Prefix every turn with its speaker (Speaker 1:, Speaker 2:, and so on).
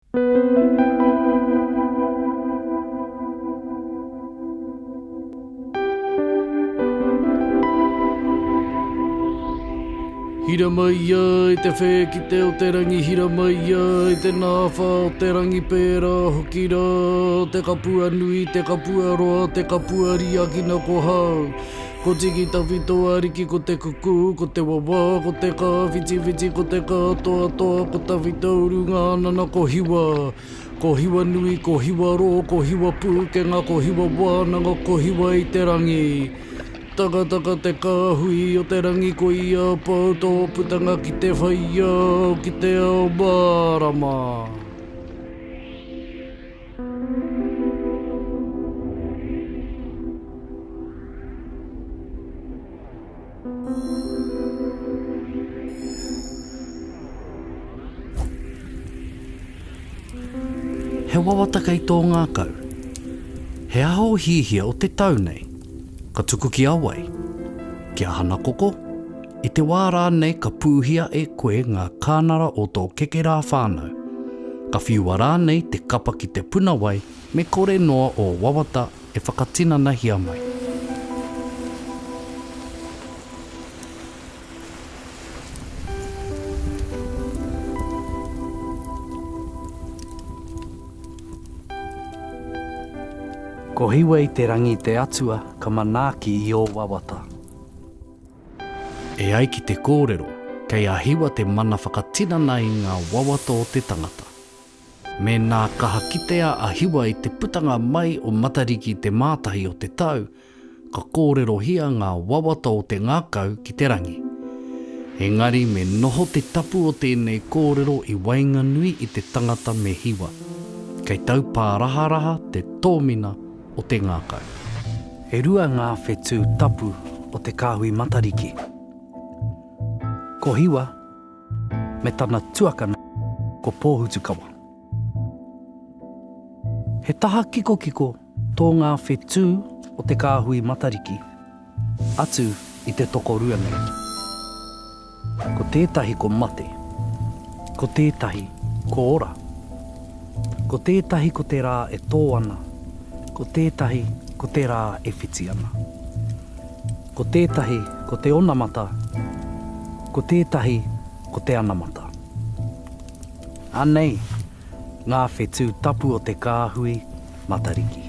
Speaker 1: Hira mai ai te whē ki te o te rangi, hira mai ai te nāwha o te rangi pērā hoki rā. Te kapua nui, te kapua roa, te kapua ria ki na ko hau. Ko tiki tawhito ariki ko te kuku, ko te wawa, ko te ka whiti, ko te ka toa, ko tawhito urunga nana ko hiwa. Ko hiwa nui, ko hiwa ro, ko hiwa pūkenga, ko hiwa wānanga, ko hiwa i te rangi. Taka te kāhui o te rangi ko ia pau tō putanga ki te whaia o ki te ao mārama. He wawataka i tō ngā kau. He aho hihia o te tau nei. Ka tuku ki awai, kia hana koko, i te wā rānei ka pūhia e koe ngā kānara o tō kekerā whānau. Ka whiua rānei te kapa ki te punawai me kore noa o wawata e whakatinana hia mai. Ko hiwa i te rangi te atua ka manaaki i o wawata. E ai ki te kōrero, kei a hiwa te mana whakatinana i ngā wawata o te tangata. Me nā kaha kitea a hiwa i te putanga mai o matariki te mātahi o te tau, ka kōrero hia ngā wawata o te ngākau ki te rangi. Engari me noho te tapu o tēnei kōrero i wainga nui i te tangata me hiwa. Kei tau pāraharaha te tōmina o te ngākau. He rua ngā whetū tapu o te kāhui matariki. Ko hiwa, me tana tuakana, ko pōhutukawa. He taha kiko tō ngā whetū o te kāhui matariki, atu i te toko rua nei. Ko tētahi ko mate, ko tētahi ko ora, ko tētahi ko te rā e tō ana, ko tētahi ko te rā e whiti ana. Ko tētahi ko te onamata, ko tētahi ko te anamata. Anei, ngā whetū tapu o te kāhui matariki.